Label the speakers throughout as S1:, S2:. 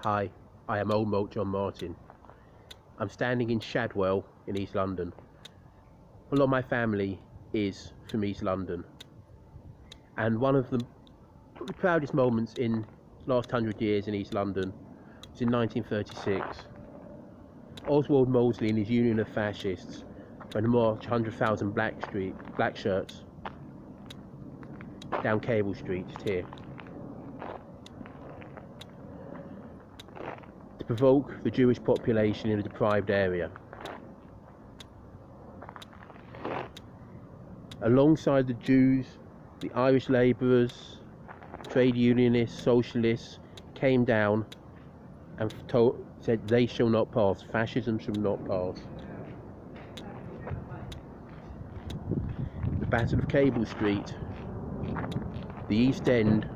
S1: Hi, I am Old Moat John Martin. I'm standing in Shadwell in East London. A lot of my family is from East London, and one of the proudest moments in the last 100 years in East London was in 1936. Oswald Mosley and his Union of Fascists went to march 100,000 black shirts down Cable Street here to provoke the Jewish population in a deprived area. Alongside the Jews, the Irish labourers, trade unionists, socialists came down and said they shall not pass, fascism shall not pass. The Battle of Cable Street, the East End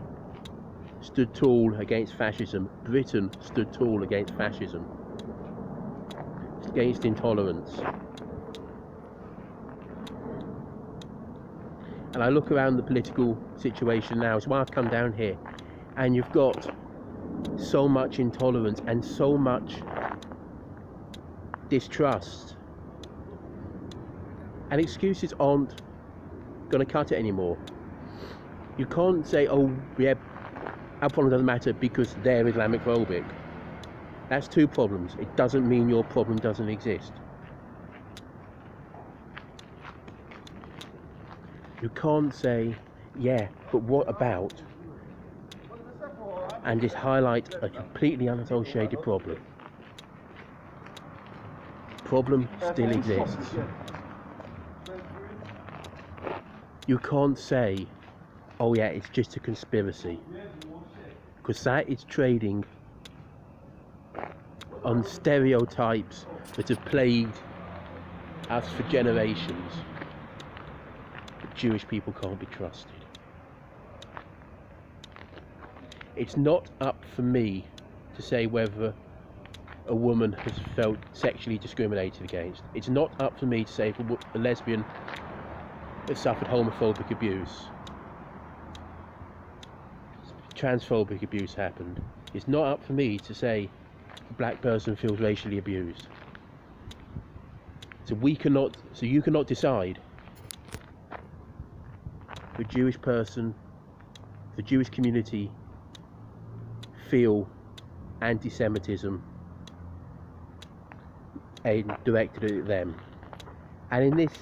S1: stood tall against fascism. Britain stood tall against fascism, against intolerance. And I look around the political situation now, so I've come down here, and you've got so much intolerance and so much distrust, and excuses aren't going to cut it anymore. You can't say, oh yeah, our problem doesn't matter because they're Islamophobic. That's two problems. It doesn't mean your problem doesn't exist. You can't say, yeah, but what about, and just highlight a completely unassociated problem. Problem still exists. You can't say, oh yeah, it's just a conspiracy, because that is trading on stereotypes that have plagued us for generations. That Jewish people can't be trusted. It's not up for me to say whether a woman has felt sexually discriminated against. It's not up for me to say if a lesbian has suffered homophobic abuse. Transphobic abuse happened. It's not up for me to say a black person feels racially abused. So you cannot decide if a Jewish person, the Jewish community feel anti-Semitism directed at them. And in this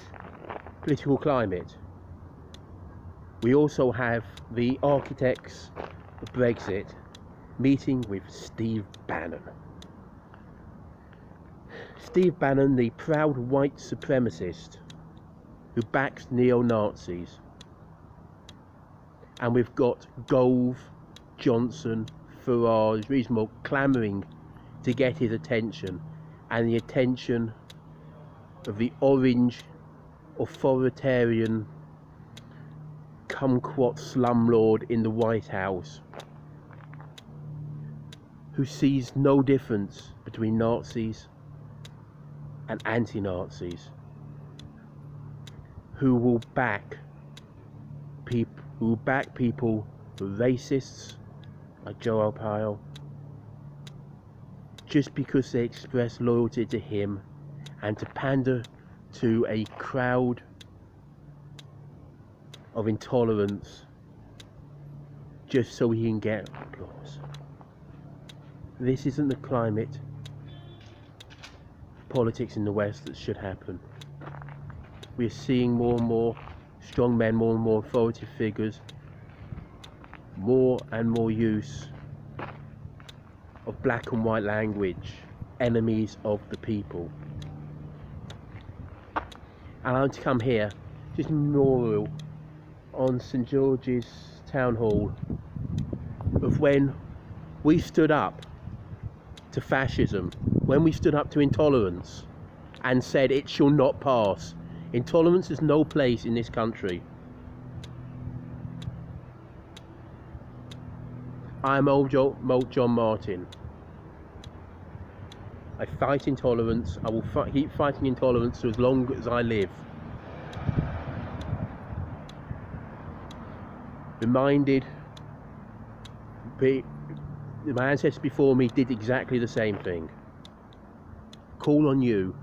S1: political climate, we also have the architects of Brexit meeting with Steve Bannon. Steve Bannon, the proud white supremacist who backs neo-Nazis. And we've got Gove, Johnson, Farage, Reasonable clamouring to get his attention, and the attention of the orange authoritarian kumquat slumlord in the White House, who sees no difference between Nazis and anti-Nazis, who will back people who racists like Joe Arpaio just because they express loyalty to him, and to pander to a crowd of intolerance just so he can get applause. This isn't the climate politics in the West that should happen. We're seeing more and more strong men, more and more authoritative figures, more and more use of black and white language, enemies of the people. And I want to come here, just memorial on St George's Town Hall of when we stood up to fascism, when we stood up to intolerance and said it shall not pass. Intolerance has no place in this country. I'm Old Moat John Martin. I fight intolerance. I will keep fighting intolerance for as long as I live. my ancestors before me did exactly the same thing. Call on you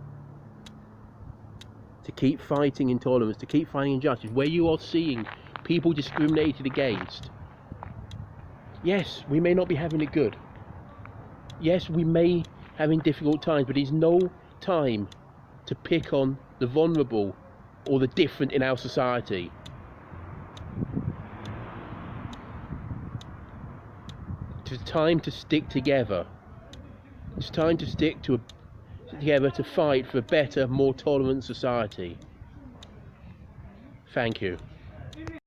S1: to keep fighting intolerance, to keep fighting injustice, where you are seeing people discriminated against. Yes, we may not be having it good. Yes, we may having difficult times, but it's no time to pick on the vulnerable or the different in our society. It's time to stick together. It's time to stick together to fight for a better, more tolerant society. Thank you.